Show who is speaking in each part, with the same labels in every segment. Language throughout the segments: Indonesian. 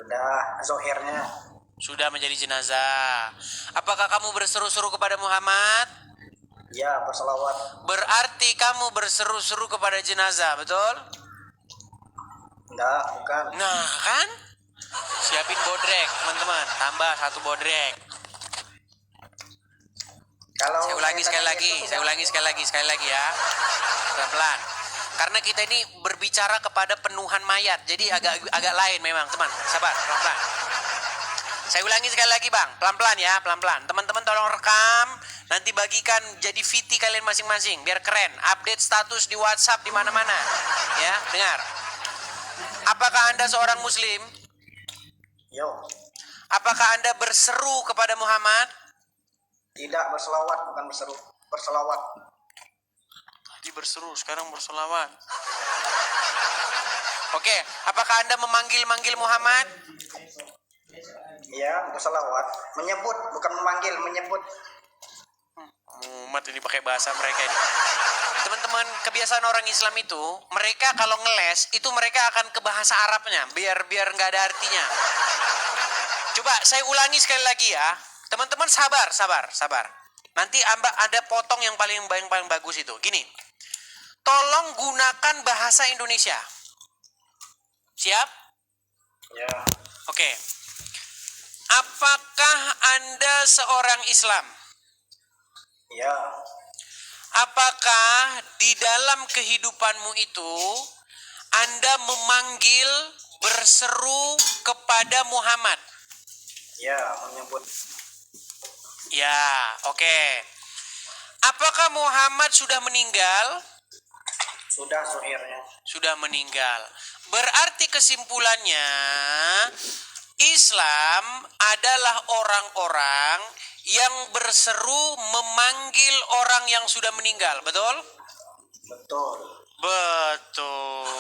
Speaker 1: Sudah, zohirnya.
Speaker 2: Sudah menjadi jenazah. Apakah kamu berseru-seru kepada Muhammad?
Speaker 1: Ya, berselawat.
Speaker 2: Berarti kamu berseru-seru kepada jenazah, betul?
Speaker 1: Enggak, bukan.
Speaker 2: Nah, kan? Siapin bodrek, teman-teman. Tambah 1 bodrek.
Speaker 1: Kalau
Speaker 2: Saya ulangi sekali lagi ya. Pelan-pelan. Karena kita ini berbicara kepada penuhan mayat, jadi agak lain memang, teman. Sabar, pelan-pelan. Saya ulangi sekali lagi, Bang. Pelan-pelan ya, pelan-pelan. Teman-teman tolong rekam, nanti bagikan jadi VT kalian masing-masing biar keren. Update status di WhatsApp di mana-mana. Ya, dengar. Apakah Anda seorang muslim?
Speaker 1: Yo,
Speaker 2: Apakah Anda berseru kepada Muhammad?
Speaker 1: tidak berselawat, bukan berseru. Berselawat.
Speaker 2: Tadi berseru, sekarang berselawat. Oke, apakah Anda memanggil-manggil Muhammad?
Speaker 1: Ya, berselawat. Menyebut, bukan memanggil, menyebut.
Speaker 2: Umat ini pakai bahasa mereka ini. Teman-teman, kebiasaan orang Islam itu, mereka kalau ngeles itu mereka akan ke bahasa Arabnya, biar nggak ada artinya. Coba saya ulangi sekali lagi ya. Teman-teman sabar. Nanti ada potong yang paling bagus itu. Gini. Tolong gunakan bahasa Indonesia. Siap?
Speaker 1: Ya.
Speaker 2: Oke. Apakah Anda seorang Islam?
Speaker 1: Ya.
Speaker 2: Apakah di dalam kehidupanmu itu Anda memanggil, berseru kepada Muhammad?
Speaker 1: Ya, menyebut.
Speaker 2: Ya, oke. Apakah Muhammad sudah meninggal?
Speaker 1: Sudah, zohirnya.
Speaker 2: Sudah meninggal. Berarti kesimpulannya, Islam adalah orang-orang yang berseru memanggil orang yang sudah meninggal, betul?
Speaker 1: Betul.
Speaker 2: Betul.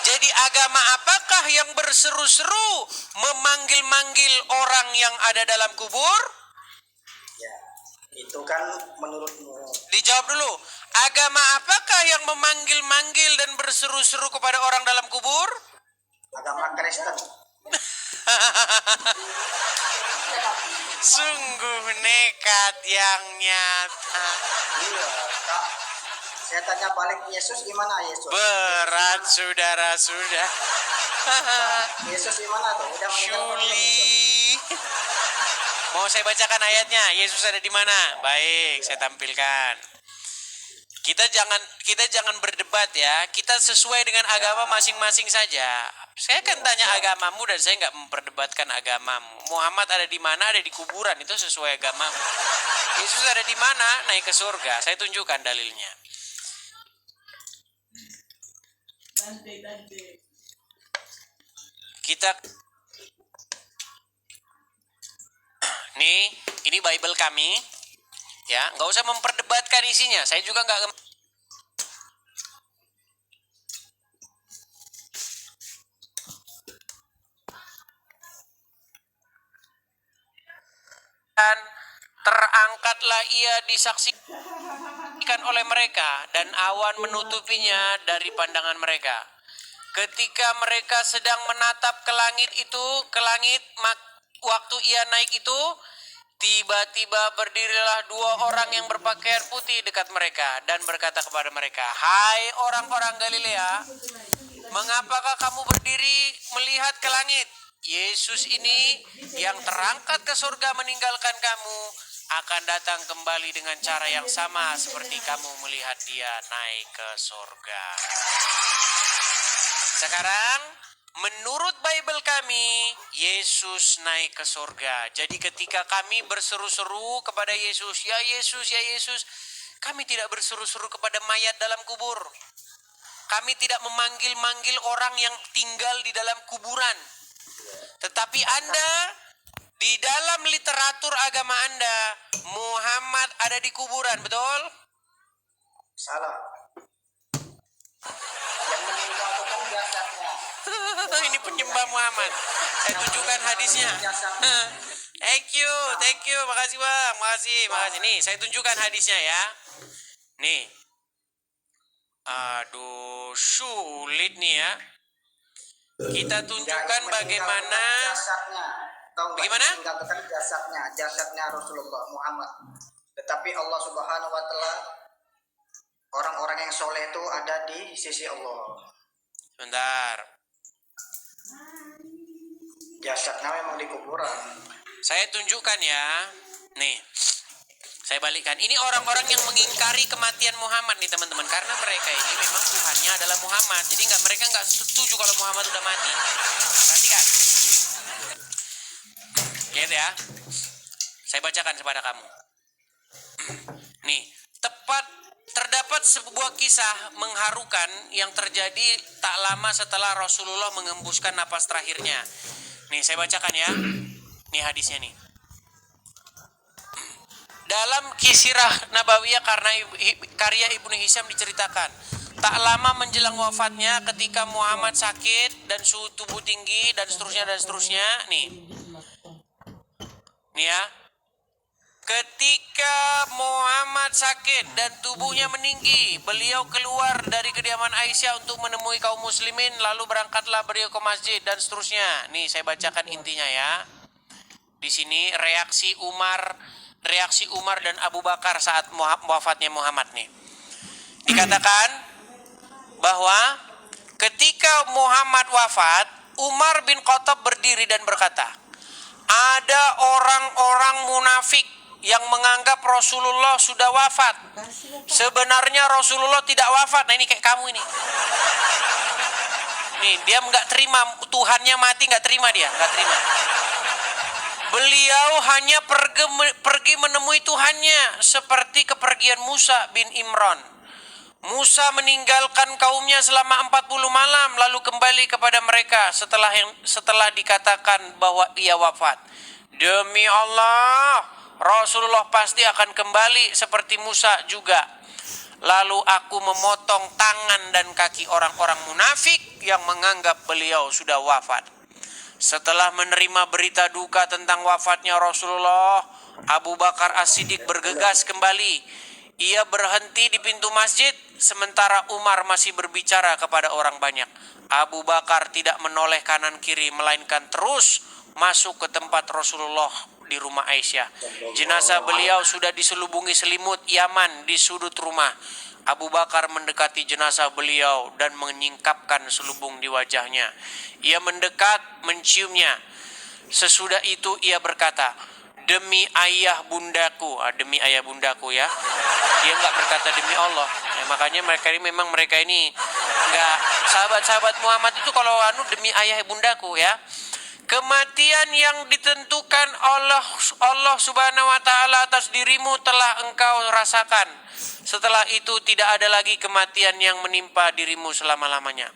Speaker 2: Jadi agama apakah yang berseru-seru memanggil-manggil orang yang ada dalam kubur?
Speaker 1: Ya, itu kan menurutmu.
Speaker 2: Dijawab dulu. Agama apakah yang memanggil-manggil dan berseru-seru kepada orang dalam kubur?
Speaker 1: Agama Kristen.
Speaker 2: Sungguh nekat yang nyata.
Speaker 1: Iya, Kak. Saya tanya balik, Yesus gimana Yesus?
Speaker 2: Berat saudara-saudara.
Speaker 1: Yesus gimana tuh? Udah meninggal apa belum?
Speaker 2: Syuli. Mau saya bacakan ayatnya. Yesus ada di mana? Baik, saya tampilkan. Kita jangan berdebat ya. Kita sesuai dengan agama masing-masing saja. Saya akan tanya agamamu dan saya nggak memperdebatkan agamamu. Muhammad ada di mana? Ada di kuburan. Itu sesuai agamamu. Yesus ada di mana? Naik ke surga. Saya tunjukkan dalilnya. Kita nih, ini Bible kami. Ya, nggak usah memperdebatkan isinya. Saya juga nggak dan terangkatlah ia disaksikan oleh mereka dan awan menutupinya dari pandangan mereka. Ketika mereka sedang menatap ke langit, waktu ia naik itu, tiba-tiba berdirilah 2 orang yang berpakaian putih dekat mereka dan berkata kepada mereka, "Hai orang-orang Galilea, mengapakah kamu berdiri melihat ke langit? Yesus ini yang terangkat ke surga meninggalkan kamu akan datang kembali dengan cara yang sama seperti kamu melihat dia naik ke surga." Sekarang, menurut Bible kami, Yesus naik ke surga. Jadi ketika kami berseru-seru kepada Yesus, "Ya Yesus, ya Yesus," kami tidak berseru-seru kepada mayat dalam kubur. Kami tidak memanggil-manggil orang yang tinggal di dalam kuburan. Tetapi Anda, di dalam literatur agama Anda, Muhammad ada di kuburan, betul?
Speaker 1: Salah. Yang meninggal itu kan jasadnya.
Speaker 2: Ini penyembah Muhammad. Saya tunjukkan hadisnya. Thank you, makasih bang, makasih. Nih, saya tunjukkan hadisnya ya. Nih, aduh, sulit nih ya. Kita
Speaker 1: Nggak,
Speaker 2: tunjukkan
Speaker 1: ini
Speaker 2: bagaimana
Speaker 1: meninggalkan jasadnya. Tahu nggak?
Speaker 2: bagaimana?
Speaker 1: Meninggalkan jasadnya Rasulullah Muhammad. Tetapi Allah Subhanahu wa taala, orang-orang yang soleh itu ada di sisi Allah.
Speaker 2: Sebentar.
Speaker 1: Jasadnya memang di kuburan.
Speaker 2: Saya tunjukkan ya. Nih. Saya balikkan. Ini orang-orang yang mengingkari kematian Muhammad nih teman-teman. Karena mereka ini memang Tuhannya adalah Muhammad. Jadi mereka nggak setuju kalau Muhammad udah mati. Perhatikan. Lihat ya. Saya bacakan kepada kamu. Nih, terdapat sebuah kisah mengharukan yang terjadi tak lama setelah Rasulullah mengembuskan napas terakhirnya. Nih, saya bacakan ya. Nih hadisnya nih. Dalam Kisirah Nabawiyah karya Ibnu Hisham diceritakan, tak lama menjelang wafatnya ketika Muhammad sakit dan suhu tubuh tinggi dan seterusnya. Nih ya. Ketika Muhammad sakit dan tubuhnya meninggi, beliau keluar dari kediaman Aisyah untuk menemui kaum muslimin, lalu berangkatlah beliau ke masjid dan seterusnya. Nih saya bacakan intinya ya. Di sini reaksi Umar dan Abu Bakar saat wafatnya Muhammad nih. Dikatakan bahwa ketika Muhammad wafat, Umar bin Khattab berdiri dan berkata, ada orang-orang munafik yang menganggap Rasulullah sudah wafat. Sebenarnya Rasulullah tidak wafat. Nah ini kayak kamu ini. Nih dia nggak terima, Tuhannya mati, nggak terima dia, nggak terima. Beliau hanya pergi menemui Tuhannya seperti kepergian Musa bin Imran. Musa meninggalkan kaumnya selama 40 malam lalu kembali kepada mereka setelah dikatakan bahwa ia wafat. Demi Allah, Rasulullah pasti akan kembali seperti Musa juga. Lalu aku memotong tangan dan kaki orang-orang munafik yang menganggap beliau sudah wafat. Setelah menerima berita duka tentang wafatnya Rasulullah, Abu Bakar As-Siddiq bergegas kembali. Ia berhenti di pintu masjid, sementara Umar masih berbicara kepada orang banyak. Abu Bakar tidak menoleh kanan kiri, melainkan terus masuk ke tempat Rasulullah di rumah Aisyah. Jenazah beliau sudah diselubungi selimut Yaman di sudut rumah. Abu Bakar mendekati jenazah beliau dan menyingkapkan selubung di wajahnya. Ia mendekat, menciumnya. Sesudah itu ia berkata, demi ayah bundaku. Demi ayah bundaku ya. Dia nggak berkata demi Allah. Ya, makanya mereka ini nggak, sahabat-sahabat Muhammad itu kalau demi ayah bundaku ya. Kematian yang ditentukan Allah Subhanahu wa taala atas dirimu telah engkau rasakan. Setelah itu tidak ada lagi kematian yang menimpa dirimu selama-lamanya.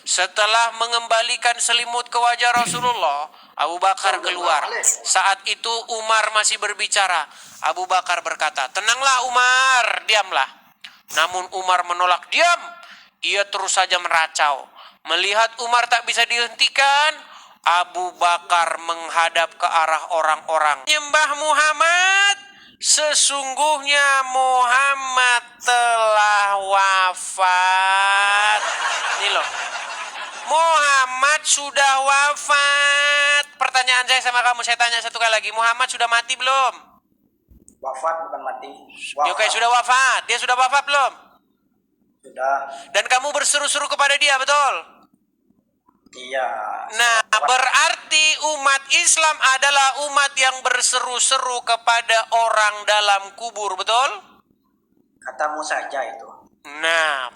Speaker 2: Setelah mengembalikan selimut ke wajah Rasulullah, Abu Bakar keluar. Saat itu Umar masih berbicara. Abu Bakar berkata, "Tenanglah Umar, diamlah." Namun Umar menolak, "Diam." Ia terus saja meracau. Melihat Umar tak bisa dihentikan, Abu Bakar menghadap ke arah orang-orang. Menyembah Muhammad, sesungguhnya Muhammad telah wafat. Ini loh, Muhammad sudah wafat. Pertanyaan saya sama kamu, saya tanya satu kali lagi, Muhammad sudah mati belum?
Speaker 1: Wafat bukan mati.
Speaker 2: Oke, sudah wafat. Dia sudah wafat belum?
Speaker 1: Sudah.
Speaker 2: Dan kamu berseru-seru kepada dia, betul?
Speaker 1: Iya.
Speaker 2: Nah, berarti umat Islam adalah umat yang berseru-seru kepada orang dalam kubur, betul?
Speaker 1: Katamu saja itu.
Speaker 2: Nah,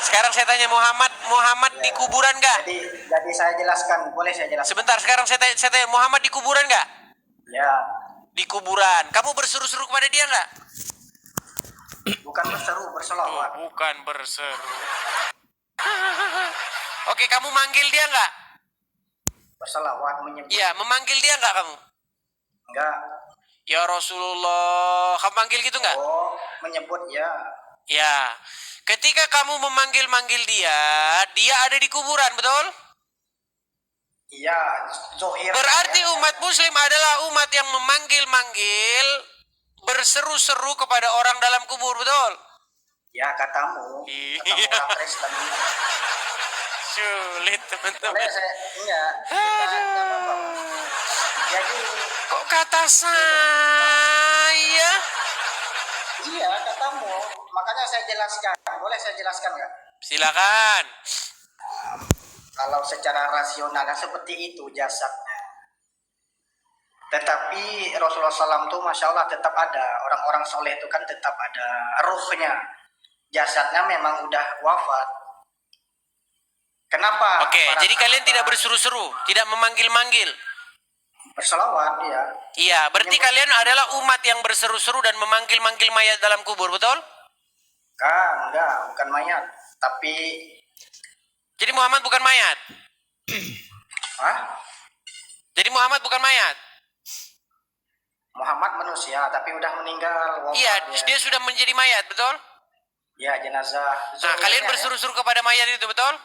Speaker 2: sekarang saya tanya Muhammad ya, di kuburan nggak?
Speaker 1: Jadi saya jelaskan, boleh saya jelaskan?
Speaker 2: Sebentar, sekarang saya tanya Muhammad di kuburan nggak?
Speaker 1: Ya.
Speaker 2: Di kuburan. Kamu berseru-seru kepada dia nggak?
Speaker 1: Bukan berseru, berselawat.
Speaker 2: Bukan berseru. Oke, kamu manggil dia nggak?
Speaker 1: Berselawat, menyebut.
Speaker 2: Iya, memanggil dia nggak kamu?
Speaker 1: Enggak.
Speaker 2: Ya Rasulullah, kamu manggil gitu nggak?
Speaker 1: Oh, menyebut ya.
Speaker 2: Ya, ketika kamu memanggil-manggil dia, dia ada di kuburan, betul?
Speaker 1: Iya, zohir.
Speaker 2: Berarti umat muslim adalah umat yang memanggil-manggil, berseru-seru kepada orang dalam kubur, betul?
Speaker 1: Ya, katamu.
Speaker 2: Iya.
Speaker 1: Katamu orang Kristen.
Speaker 2: Sulit teman-teman.
Speaker 1: Boleh saya enggak? Kita enggak apa-apa. Jadi
Speaker 2: Kok kata saya?
Speaker 1: iya katamu, makanya saya jelaskan. Boleh saya jelaskan nggak?
Speaker 2: Silakan.
Speaker 1: Kalau secara rasionalnya seperti itu jasadnya. Tetapi Rasulullah SAW tuh Masya Allah tetap ada. Orang-orang soleh itu kan tetap ada ruhnya. Jasadnya memang udah wafat. Kenapa?
Speaker 2: Oke,
Speaker 1: Para
Speaker 2: jadi kalian
Speaker 1: sahabat
Speaker 2: tidak berseru-seru, tidak memanggil-manggil.
Speaker 1: berselawat ya.
Speaker 2: Iya, berarti kalian adalah umat yang berseru-seru dan memanggil-manggil mayat dalam kubur, betul?
Speaker 1: Enggak, bukan mayat. Tapi,
Speaker 2: Jadi Muhammad bukan mayat.
Speaker 1: hah?
Speaker 2: Jadi Muhammad bukan mayat.
Speaker 1: Muhammad manusia, tapi udah meninggal. Wafat,
Speaker 2: Iya,
Speaker 1: ya.
Speaker 2: dia sudah menjadi mayat, betul?
Speaker 1: Ya, jenazah.
Speaker 2: Nah, kalian
Speaker 1: Zuhurnya,
Speaker 2: berseru-seru kepada mayat itu, betul?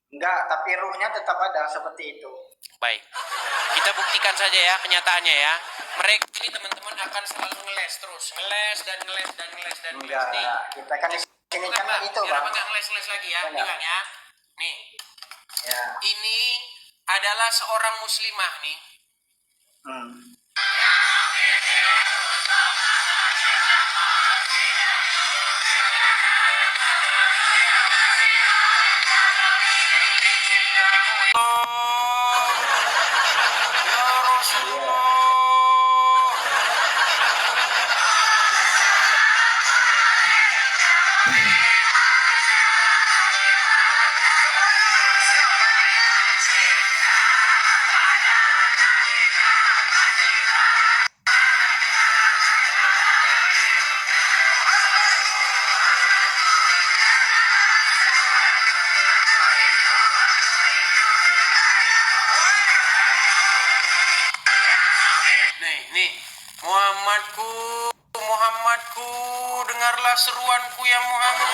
Speaker 1: Enggak, tapi ruhnya tetap ada seperti itu.
Speaker 2: Baik. Kita buktikan saja ya kenyataannya ya. Mereka ini teman-teman akan selalu ngeles terus, ngeles dan ngeles dan ngeles dan ngeles.
Speaker 1: Enggak,
Speaker 2: Nih,
Speaker 1: kita kan di sini kan
Speaker 2: Bang,
Speaker 1: itu,
Speaker 2: biar
Speaker 1: Bang.
Speaker 2: Abang nggak ngeles-ngeles lagi ya.
Speaker 1: Enggak.
Speaker 2: Nih, Bang, ya. Nih,
Speaker 1: Ya.
Speaker 2: ini adalah seorang muslimah nih.
Speaker 1: Hmm.
Speaker 2: Ya Rasulullah. Nih, Muhammadku, Muhammadku, dengarlah seruanku ya Muhammad.